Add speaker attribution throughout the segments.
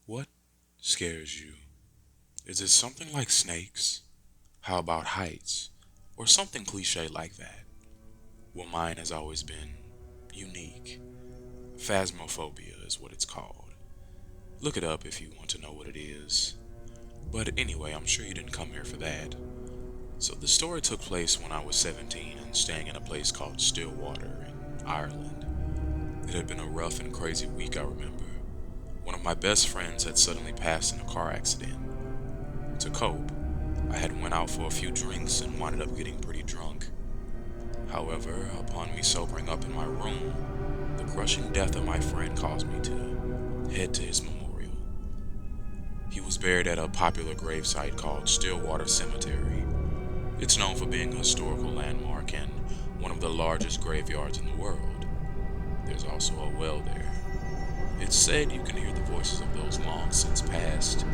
Speaker 1: What scares you? Is it something like snakes? How about heights? Or something cliche like that? Well, mine has always been unique. Phasmophobia is what it's called. Look it up if you want to know what it is. But anyway, I'm sure you didn't come here for that. So the story took place when I was 17 and staying in a place called Stillwater in Ireland. It had been a rough and crazy week, I remember. One of my best friends had suddenly passed in a car accident. To cope, I had went out for a few drinks and wound up getting pretty drunk. However, upon me sobering up in my room, the crushing death of my friend caused me to head to his memorial. He was buried at a popular gravesite called Stillwater Cemetery. It's known for being a historical landmark and one of the largest graveyards in the world. There's also a well there. It's said you can hear the voices of those long since passed,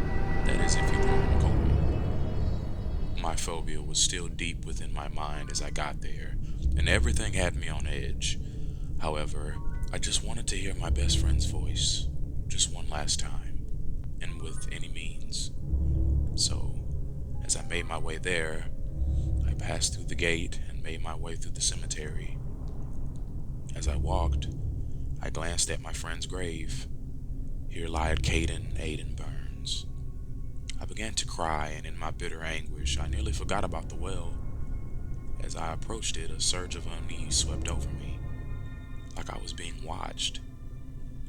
Speaker 1: that is if you throw them a coin. My phobia was still deep within my mind as I got there, and everything had me on edge. However, I just wanted to hear my best friend's voice, just one last time, and with any means. So, as I made my way there, I passed through the gate and made my way through the cemetery. As I walked, I glanced at my friend's grave. Here lied Caden Aiden Burns. I began to cry, and in my bitter anguish, I nearly forgot about the well. As I approached it, a surge of unease swept over me, like I was being watched.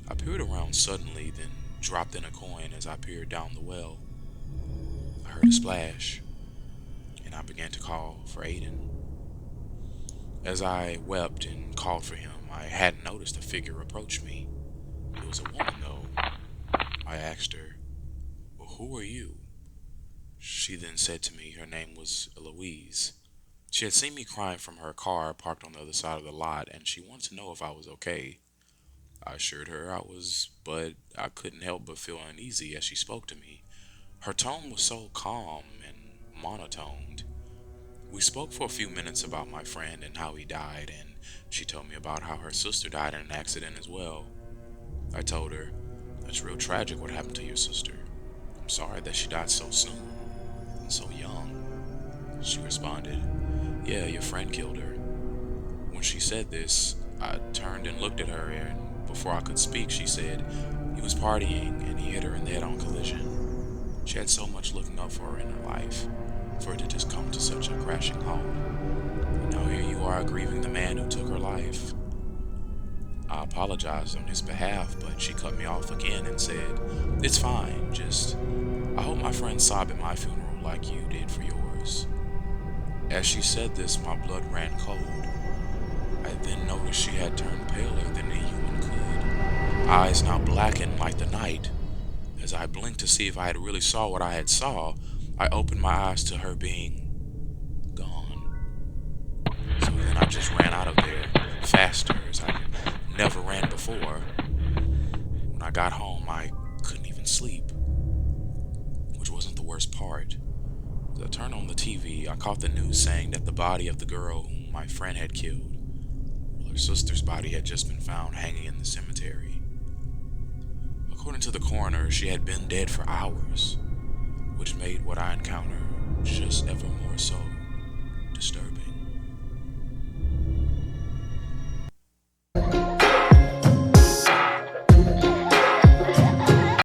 Speaker 1: I peered around suddenly, then dropped in a coin as I peered down the well. I heard a splash, and I began to call for Aiden. As I wept and called for him, I hadn't noticed a figure approach me. It was a woman, though. I asked her, "Well, who are you?" She then said to me her name was Eloise. She had seen me crying from her car parked on the other side of the lot, and she wanted to know if I was okay. I assured her I was, but I couldn't help but feel uneasy as she spoke to me. Her tone was so calm and monotoned. We spoke for a few minutes about my friend and how he died, and she told me about how her sister died in an accident as well. I told her, "That's real tragic what happened to your sister. I'm sorry that she died so soon and so young." She responded, "Yeah, your friend killed her." When she said this, I turned and looked at her, and before I could speak, she said, "He was partying and he hit her in the head-on collision. She had so much looking up for her in her life, for it to just come to such a crashing halt. And now here you are grieving the man who took her life." I apologized on his behalf, but she cut me off again and said, "It's fine, just I hope my friend sob at my funeral like you did for yours." As she said this, my blood ran cold. I then noticed she had turned paler than a human could, eyes now blackened like the night. As I blinked to see if I had really saw what I had saw, I opened my eyes to her being gone. So then I just ran out of there, faster as I never ran before. When I got home, I couldn't even sleep, which wasn't the worst part. As I turned on the TV, I caught the news saying that the body of the girl whom my friend had killed, well, her sister's body had just been found hanging in the cemetery. According to the coroner, she had been dead for hours, which made what I encountered just ever more so disturbing.